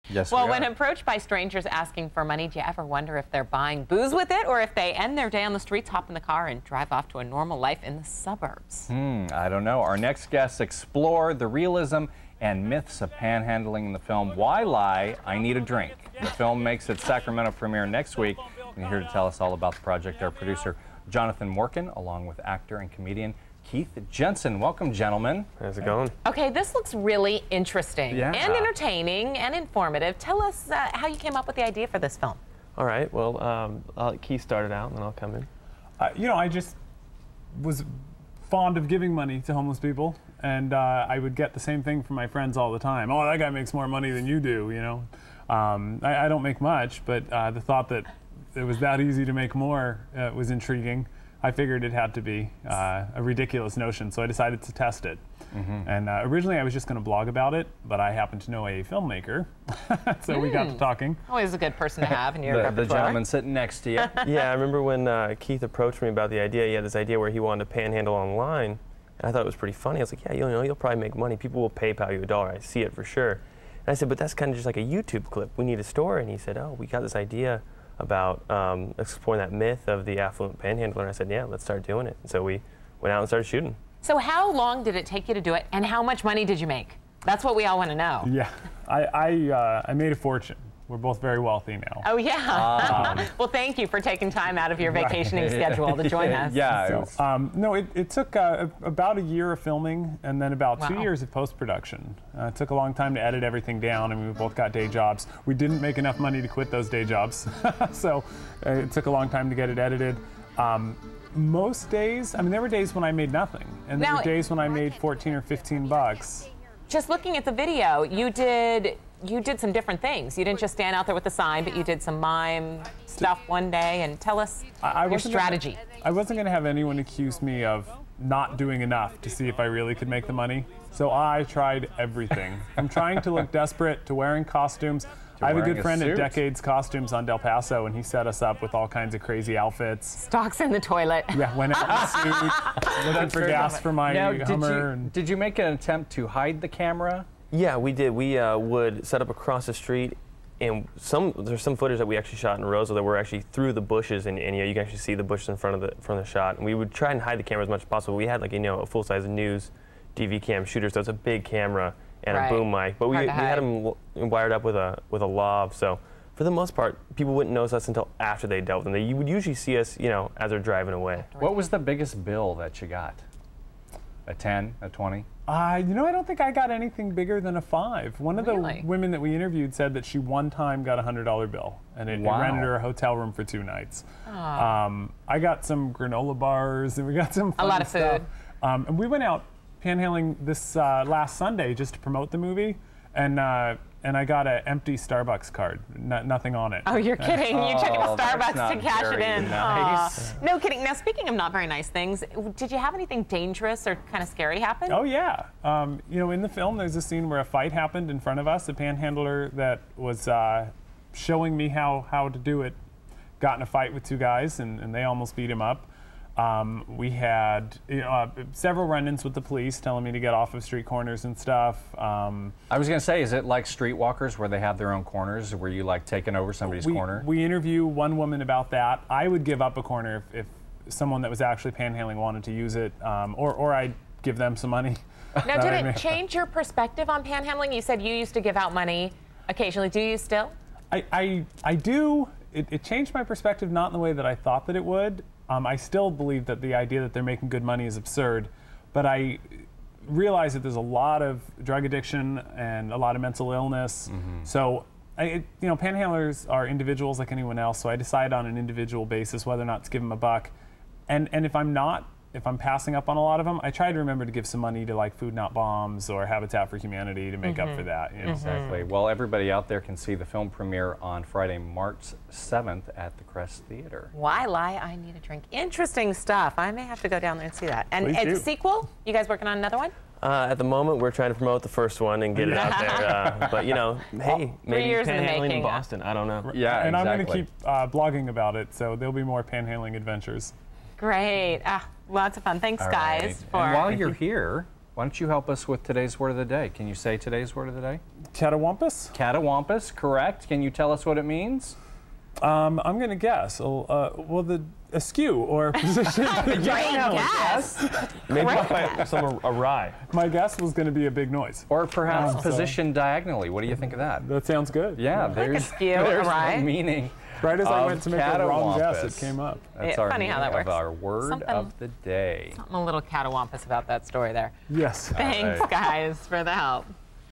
Yes, well, we when are. approached by strangers asking for money, do you ever wonder if they're buying booze with it or if they end their day on the streets, hop in the car, and drive off to a normal life in the suburbs? I don't know. Our next guests explore the realism and myths of panhandling in the film Why Lie, I Need a Drink. The film makes its Sacramento premiere next week. And here to tell us all about the project, our producer, Jonathan Morken, along with actor and comedian Keith Jensen. Welcome, gentlemen. How's it going? Okay, this looks really interesting Yeah. and entertaining and informative. Tell us how you came up with the idea for this film. All right, well, I'll let Keith start it out, and then I'll come in. You know, I just was fond of giving money to homeless people, and I would get the same thing from my friends all the time. Oh, that guy makes more money than you do, you know. I don't make much, but the thought that it was that easy to make more was intriguing. I figured it had to be a ridiculous notion, so I decided to test it. And originally I was just going to blog about it, but I happen to know a filmmaker, so we got to talking. Always a good person to have in your repertoire. The gentleman sitting next to you. Yeah, I remember when Keith approached me about the idea. He had this idea where he wanted to panhandle online, and I thought it was pretty funny. I was like, yeah, you'll probably make money. People will PayPal you $1. I see it for sure. And I said, but that's kind of just like a YouTube clip. We need a story. And he said, oh, we got this idea about exploring that myth of the affluent panhandler. And I said, yeah, let's start doing it. And so we went out and started shooting. So how long did it take you to do it, and how much money did you make? That's what we all want to know. Yeah, I made a fortune. We're both very wealthy now. Oh, yeah. Well, thank you for taking time out of your vacationing schedule to join us. Yeah. No, it took about a year of filming and then about 2 years of post-production. It took a long time to edit everything down, and we both got day jobs. We didn't make enough money to quit those day jobs, so it took a long time to get it edited. Most days, I mean, there were days when I made nothing, and there were days when I made 14 or 15 bucks. Just looking at the video, you did some different things. You didn't just stand out there with a sign, but you did some mime stuff one day. And tell us your strategy. I wasn't going to have anyone accuse me of not doing enough to see if I really could make the money. So I tried everything. From trying to look desperate to wearing costumes. I have a good friend at Decades Costumes on Del Paso, and he set us up with all kinds of crazy outfits. Stocks in the toilet. Yeah, went out in a suit, looking for gas for my Hummer. Did you make an attempt to hide the camera? Yeah, we did. We would set up across the street, and there's some footage that we actually shot in Roseville that were actually through the bushes, and you can actually see the bushes in front of the shot. And we would try and hide the camera as much as possible. We had a full-size news DV cam shooter, so it's a big camera and a boom mic. But we had them wired up with a lav, so for the most part, people wouldn't notice us until after they dealt with them. You would usually see us, as they're driving away. What was the biggest bill that you got? A 10, a 20? I don't think I got anything bigger than a 5. One of the women that we interviewed said that she one time got a $100 bill, and it rented her a hotel room for 2 nights. I got some granola bars, and we got some fun stuff. And we went out panhandling this last Sunday just to promote the movie, and I got an empty Starbucks card, nothing on it. Oh, you're kidding. You took it to Starbucks to cash it in. Nice. No kidding. Now, speaking of not very nice things, did you have anything dangerous or kind of scary happen? Oh, yeah. In the film, there's a scene where a fight happened in front of us. A panhandler that was showing me how to do it got in a fight with 2 guys, and they almost beat him up. We had several run-ins with the police telling me to get off of street corners and stuff. I was going to say, is it like streetwalkers where they have their own corners, where you like taking over somebody's corner? We interview one woman about that. I would give up a corner if someone that was actually panhandling wanted to use it, or I'd give them some money. Now, did it change your perspective on panhandling? You said you used to give out money occasionally. Do you still? I do. It changed my perspective, not in the way that I thought that it would. I still believe that the idea that they're making good money is absurd, but I realize that there's a lot of drug addiction and a lot of mental illness. So, panhandlers are individuals like anyone else, so I decide on an individual basis whether or not to give them a buck. And if I'm passing up on a lot of them, I try to remember to give some money to like Food Not Bombs or Habitat for Humanity to make up for that. Exactly. Well, everybody out there can see the film premiere on Friday, March 7th at the Crest Theater. Why Lie, I Need a Drink. Interesting stuff. I may have to go down there and see that. And it's a sequel? You guys working on another one? At the moment, we're trying to promote the first one and get it out there. But hey, maybe panhandling in Boston. I don't know. Yeah, and I'm going to keep blogging about it, so there'll be more panhandling adventures. Great. Lots of fun. Thanks, guys. And while you're here, Why don't you help us with today's word of the day? Can you say today's word of the day? Catawampus? Catawampus, correct. Can you tell us what it means? I'm going to guess. Well, askew or position. Guess. Maybe some awry. My guess was going to be a big noise. Or perhaps positioned diagonally. What do you think of that? That sounds good. Yeah, there's askew, the awry. meaning. Right as I went to make a wrong guess, catawampus. it came up. That's Yeah, our funny how that meaning of works. our word of the day. I'm a little catawampus about that story there. Yes. Thanks, guys, for the help.